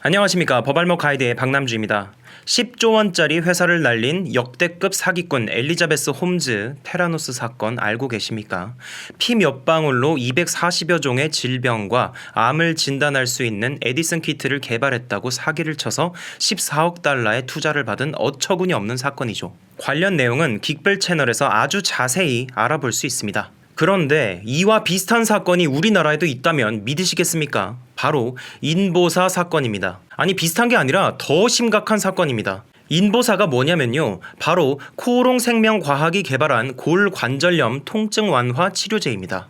안녕하십니까. 법알목 가이드의 박남주입니다. 10조 원짜리 회사를 날린 역대급 사기꾼 엘리자베스 홈즈 테라노스 사건 알고 계십니까? 피 몇 방울로 240여 종의 질병과 암을 진단할 수 있는 에디슨 키트를 개발했다고 사기를 쳐서 14억 달러의 투자를 받은 어처구니 없는 사건이죠. 관련 내용은 긱벨 채널에서 아주 자세히 알아볼 수 있습니다. 그런데 이와 비슷한 사건이 우리나라에도 있다면 믿으시겠습니까? 바로 인보사 사건입니다. 아니, 비슷한 게 아니라 더 심각한 사건입니다. 인보사가 뭐냐면요, 바로 코오롱생명과학이 개발한 골관절염 통증 완화 치료제입니다.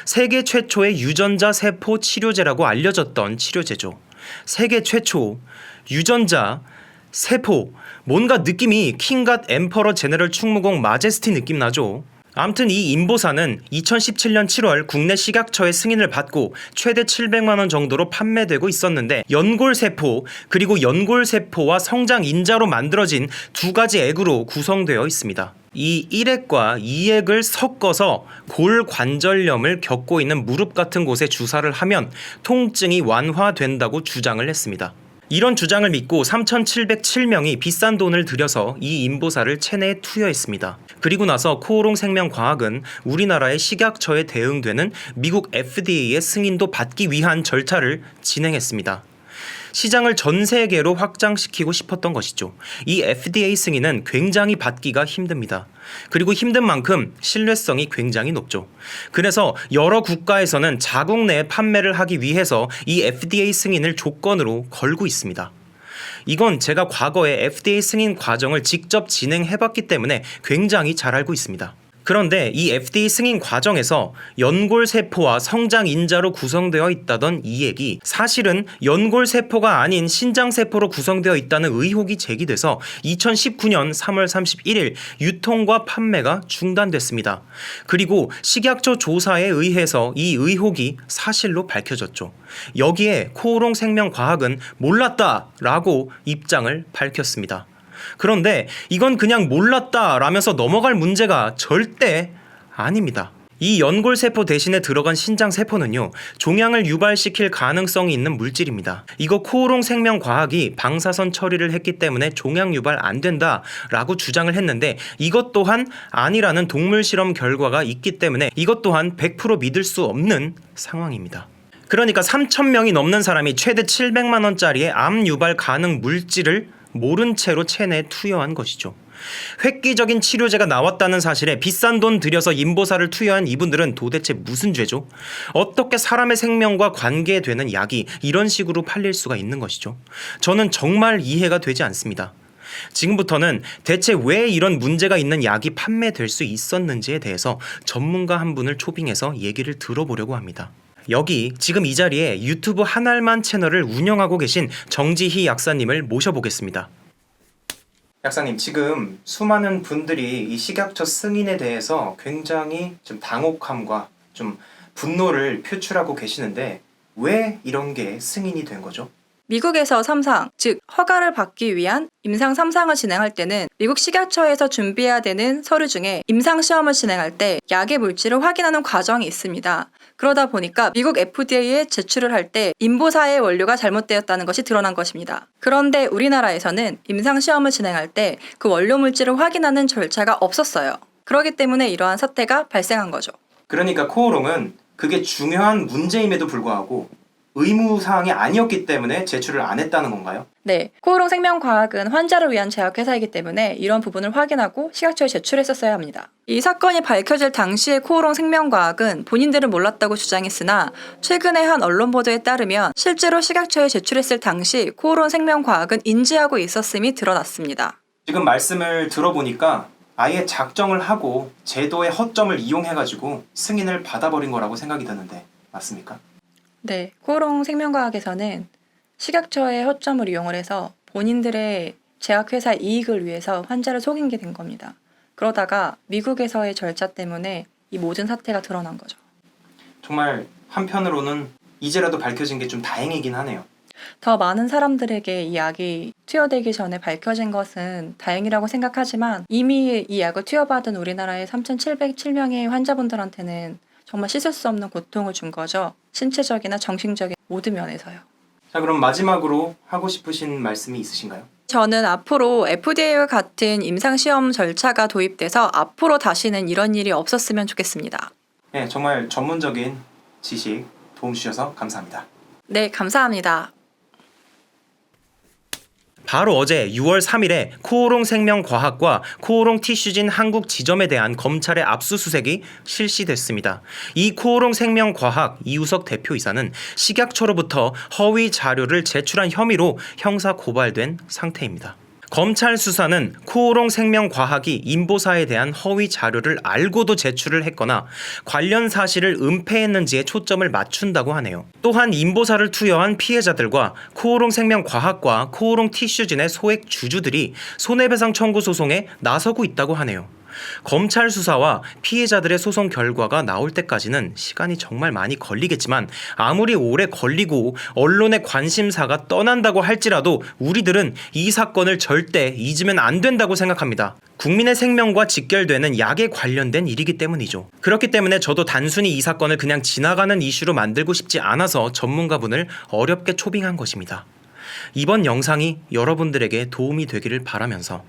세계 최초의 유전자 세포 치료제라고 알려졌던 치료제죠. 세계 최초, 유전자, 세포, 뭔가 느낌이 킹갓 엠퍼러 제너럴 충무공 마제스티 느낌 나죠. 암튼 이 인보사는 2017년 7월 국내 식약처의 승인을 받고 최대 700만 원 정도로 판매되고 있었는데, 연골세포 그리고 연골세포와 성장인자로 만들어진 두 가지 액으로 구성되어 있습니다. 이 1액과 2액을 섞어서 골관절염을 겪고 있는 무릎 같은 곳에 주사를 하면 통증이 완화된다고 주장을 했습니다. 이런 주장을 믿고 3,707명이 비싼 돈을 들여서 이 인보사를 체내에 투여했습니다. 그리고 나서 코오롱생명과학은 우리나라의 식약처에 대응되는 미국 FDA의 승인도 받기 위한 절차를 진행했습니다. 시장을 전 세계로 확장시키고 싶었던 것이죠. 이 FDA 승인은 굉장히 받기가 힘듭니다. 그리고 힘든 만큼 신뢰성이 굉장히 높죠. 그래서 여러 국가에서는 자국 내에 판매를 하기 위해서 이 FDA 승인을 조건으로 걸고 있습니다. 이건 제가 과거에 FDA 승인 과정을 직접 진행해봤기 때문에 굉장히 잘 알고 있습니다. 그런데 이 FDA 승인 과정에서 연골세포와 성장인자로 구성되어 있다던 이 액이 사실은 연골세포가 아닌 신장세포로 구성되어 있다는 의혹이 제기돼서 2019년 3월 31일 유통과 판매가 중단됐습니다. 그리고 식약처 조사에 의해서 이 의혹이 사실로 밝혀졌죠. 여기에 코오롱생명과학은 몰랐다라고 입장을 밝혔습니다. 그런데 이건 그냥 몰랐다라면서 넘어갈 문제가 절대 아닙니다. 이 연골세포 대신에 들어간 신장세포는요, 종양을 유발시킬 가능성이 있는 물질입니다. 이거 코오롱생명과학이 방사선 처리를 했기 때문에 종양 유발 안 된다라고 주장을 했는데, 이것 또한 아니라는 동물 실험 결과가 있기 때문에 이것 또한 100% 믿을 수 없는 상황입니다. 그러니까 3,000명이 넘는 사람이 최대 700만 원짜리의 암 유발 가능 물질을 모른 채로 체내에 투여한 것이죠. 획기적인 치료제가 나왔다는 사실에 비싼 돈 들여서 인보사를 투여한 이분들은 도대체 무슨 죄죠? 어떻게 사람의 생명과 관계되는 약이 이런 식으로 팔릴 수가 있는 것이죠? 저는 정말 이해가 되지 않습니다. 지금부터는 대체 왜 이런 문제가 있는 약이 판매될 수 있었는지에 대해서 전문가 한 분을 초빙해서 얘기를 들어보려고 합니다. 여기 지금 이 자리에 유튜브 한알만 채널을 운영하고 계신 정지희 약사님을 모셔보겠습니다. 약사님, 지금 수많은 분들이 이 식약처 승인에 대해서 굉장히 좀 당혹함과 좀 분노를 표출하고 계시는데, 왜 이런 게 승인이 된 거죠? 미국에서 3상, 즉 허가를 받기 위한 임상 3상을 진행할 때는 미국 식약처에서 준비해야 되는 서류 중에 임상시험을 진행할 때 약의 물질을 확인하는 과정이 있습니다. 그러다 보니까 미국 FDA에 제출을 할 때 인보사의 원료가 잘못되었다는 것이 드러난 것입니다. 그런데 우리나라에서는 임상시험을 진행할 때 그 원료 물질을 확인하는 절차가 없었어요. 그렇기 때문에 이러한 사태가 발생한 거죠. 그러니까 코오롱은 그게 중요한 문제임에도 불구하고 의무사항이 아니었기 때문에 제출을 안 했다는 건가요? 네, 코오롱생명과학은 환자를 위한 제약회사이기 때문에 이런 부분을 확인하고 식약처에 제출했었어야 합니다. 이 사건이 밝혀질 당시에 코오롱생명과학은 본인들은 몰랐다고 주장했으나, 최근에 한 언론 보도에 따르면 실제로 식약처에 제출했을 당시 코오롱생명과학은 인지하고 있었음이 드러났습니다. 지금 말씀을 들어보니까 아예 작정을 하고 제도의 허점을 이용해가지고 승인을 받아버린 거라고 생각이 드는데 맞습니까? 네, 코오롱생명과학에서는 식약처의 허점을 이용을 해서 본인들의 제약회사 이익을 위해서 환자를 속인 게 된 겁니다. 그러다가 미국에서의 절차 때문에 이 모든 사태가 드러난 거죠. 정말 한편으로는 이제라도 밝혀진 게 좀 다행이긴 하네요. 더 많은 사람들에게 이 약이 투여되기 전에 밝혀진 것은 다행이라고 생각하지만, 이미 이 약을 투여받은 우리나라의 3,707명의 환자분들한테는 정말 씻을 수 없는 고통을 준 거죠. 신체적이나 정신적인 모든 면에서요. 자, 그럼 마지막으로 하고 싶으신 말씀이 있으신가요? 저는 앞으로 FDA와 같은 임상시험 절차가 도입돼서 앞으로 다시는 이런 일이 없었으면 좋겠습니다. 네, 정말 전문적인 지식 도움 주셔서 감사합니다. 네, 감사합니다. 바로 어제 6월 3일에 코오롱 생명과학과 코오롱 티슈진 한국 지점에 대한 검찰의 압수수색이 실시됐습니다. 이 코오롱 생명과학 이우석 대표이사는 식약처로부터 허위 자료를 제출한 혐의로 형사 고발된 상태입니다. 검찰 수사는 코오롱 생명과학이 인보사에 대한 허위 자료를 알고도 제출을 했거나 관련 사실을 은폐했는지에 초점을 맞춘다고 하네요. 또한 인보사를 투여한 피해자들과 코오롱 생명과학과 코오롱 티슈진의 소액 주주들이 손해배상 청구 소송에 나서고 있다고 하네요. 검찰 수사와 피해자들의 소송 결과가 나올 때까지는 시간이 정말 많이 걸리겠지만 아무리 오래 걸리고 언론의 관심사가 떠난다고 할지라도 우리들은 이 사건을 절대 잊으면 안 된다고 생각합니다. 국민의 생명과 직결되는 약에 관련된 일이기 때문이죠. 그렇기 때문에 저도 단순히 이 사건을 그냥 지나가는 이슈로 만들고 싶지 않아서 전문가분을 어렵게 초빙한 것입니다. 이번 영상이 여러분들에게 도움이 되기를 바라면서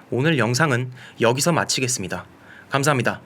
오늘 영상은 여기서 마치겠습니다. 감사합니다.